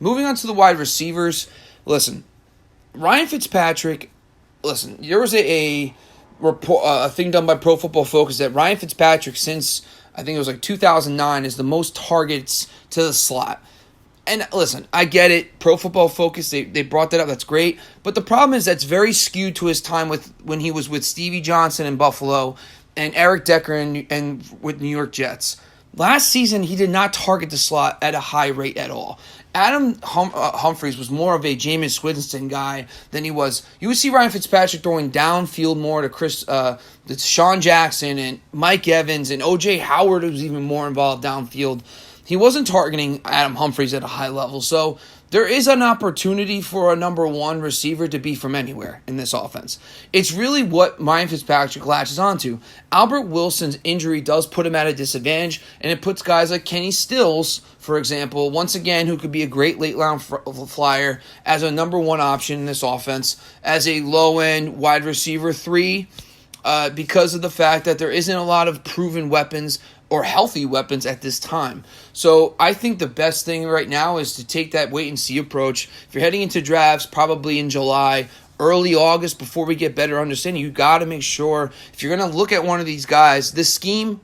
Moving on to the wide receivers, listen, Ryan Fitzpatrick, there was a report, a thing done by Pro Football Focus that Ryan Fitzpatrick, since I think it was like 2009, is the most targets to the slot. And listen, I get it. Pro Football Focus, they brought that up. That's great. But the problem is that's very skewed to his time when he was with Stevie Johnson in Buffalo and Eric Decker and with New York Jets. Last season, he did not target the slot at a high rate at all. Adam Humphries was more of a Jameis Winston guy than he was. You would see Ryan Fitzpatrick throwing downfield more to Sean Jackson and Mike Evans, and O.J. Howard was even more involved downfield. He wasn't targeting Adam Humphries at a high level. So there is an opportunity for a number one receiver to be from anywhere in this offense. It's really what Ryan Fitzpatrick latches onto. Albert Wilson's injury does put him at a disadvantage, and it puts guys like Kenny Stills, for example, once again, who could be a great late-round flyer, as a number one option in this offense, as a low-end wide receiver 3, because of the fact that there isn't a lot of proven weapons or healthy weapons at this time. So I think the best thing right now is to take that wait-and-see approach. If you're heading into drafts, probably in July, early August, before we get better understanding, you got to make sure, if you're going to look at one of these guys, this scheme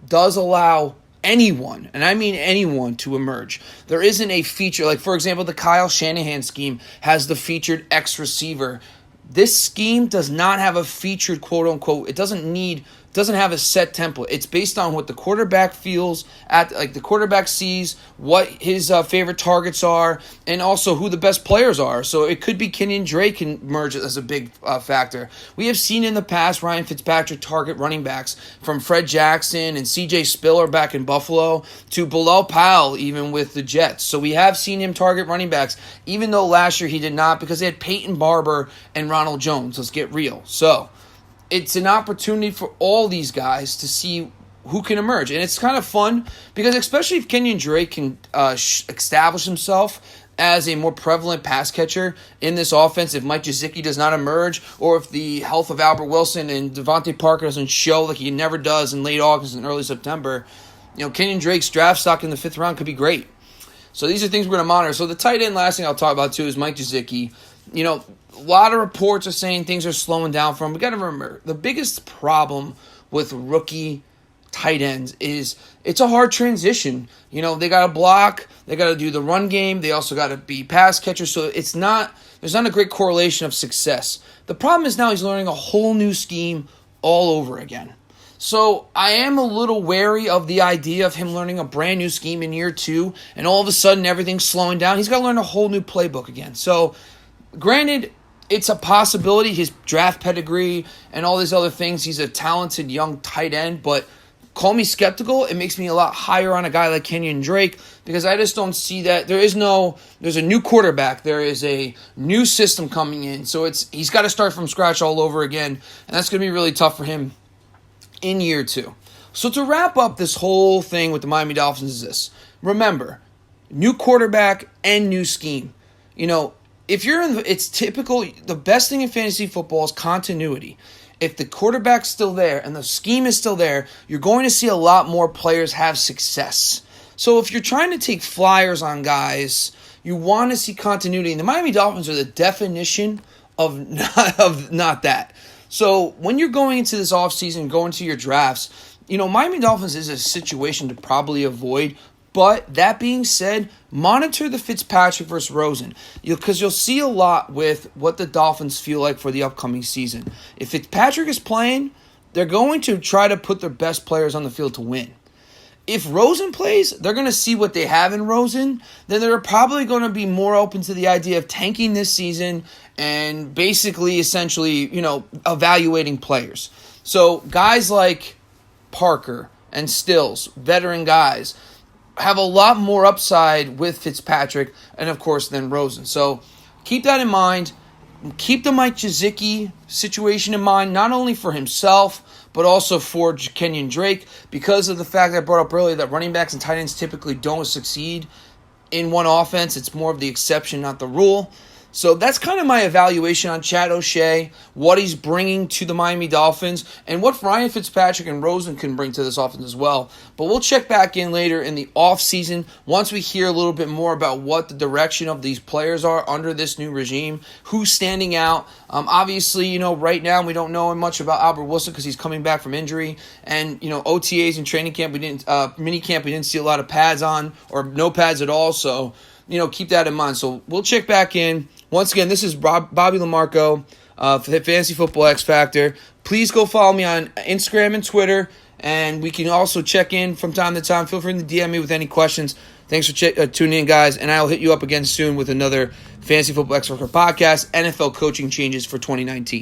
does allow anyone, and I mean anyone, to emerge. There isn't a feature, like for example, the Kyle Shanahan scheme has the featured X receiver. This scheme does not have a featured quote-unquote, it doesn't have a set template. It's based on what the quarterback feels the quarterback sees, what his favorite targets are, and also who the best players are. So it could be Kenyon Drake can emerge as a big factor. We have seen in the past Ryan Fitzpatrick target running backs from Fred Jackson and C.J. Spiller back in Buffalo to Bilal Powell even with the Jets. So we have seen him target running backs, even though last year he did not because they had Peyton Barber and Ronald Jones. Let's get real. So it's an opportunity for all these guys to see who can emerge. And it's kind of fun because especially if Kenyon Drake can establish himself as a more prevalent pass catcher in this offense, if Mike Gesicki does not emerge, or if the health of Albert Wilson and Devontae Parker doesn't show like he never does in late August and early September, Kenyon Drake's draft stock in the 5th round could be great. So these are things we're going to monitor. So the tight end, last thing I'll talk about too, is Mike Gesicki. A lot of reports are saying things are slowing down for him. We got to remember, the biggest problem with rookie tight ends is it's a hard transition. They got to block, they got to do the run game, they also got to be pass catchers. So there's not a great correlation of success. The problem is now he's learning a whole new scheme all over again. So I am a little wary of the idea of him learning a brand new scheme in year 2, and all of a sudden everything's slowing down. He's got to learn a whole new playbook again. So granted, it's a possibility, his draft pedigree and all these other things. He's a talented young tight end, but call me skeptical. It makes me a lot higher on a guy like Kenyon Drake because I just don't see that. There's a new quarterback. There is a new system coming in. So he's got to start from scratch all over again, and that's going to be really tough for him in year 2. So to wrap up this whole thing with the Miami Dolphins is this. Remember, new quarterback and new scheme. If you're it's typical, the best thing in fantasy football is continuity. If the quarterback's still there and the scheme is still there, you're going to see a lot more players have success. So if you're trying to take flyers on guys, you want to see continuity. And the Miami Dolphins are the definition of not that. So when you're going into this offseason, going to your drafts, Miami Dolphins is a situation to probably avoid. But that being said, monitor the Fitzpatrick versus Rosen because you'll see a lot with what the Dolphins feel like for the upcoming season. If Fitzpatrick is playing, they're going to try to put their best players on the field to win. If Rosen plays, they're going to see what they have in Rosen. Then they're probably going to be more open to the idea of tanking this season and basically, essentially, evaluating players. So guys like Parker and Stills, veteran guys, have a lot more upside with Fitzpatrick and, of course, then Rosen. So keep that in mind. Keep the Mike Gesicki situation in mind, not only for himself, but also for Kenyon Drake, because of the fact that I brought up earlier that running backs and tight ends typically don't succeed in one offense. It's more of the exception, not the rule. So that's kind of my evaluation on Chad O'Shea, what he's bringing to the Miami Dolphins, and what Ryan Fitzpatrick and Rosen can bring to this offense as well. But we'll check back in later in the offseason once we hear a little bit more about what the direction of these players are under this new regime, who's standing out. Obviously, right now we don't know much about Albert Wilson because he's coming back from injury. And, OTAs and training camp, mini camp, we didn't see a lot of pads on or no pads at all. So, keep that in mind. So we'll check back in. Once again, this is Bobby Lamarco for the Fantasy Football X Factor. Please go follow me on Instagram and Twitter, and we can also check in from time to time. Feel free to DM me with any questions. Thanks for tuning in, guys, and I'll hit you up again soon with another Fantasy Football X Factor podcast, NFL coaching changes for 2019.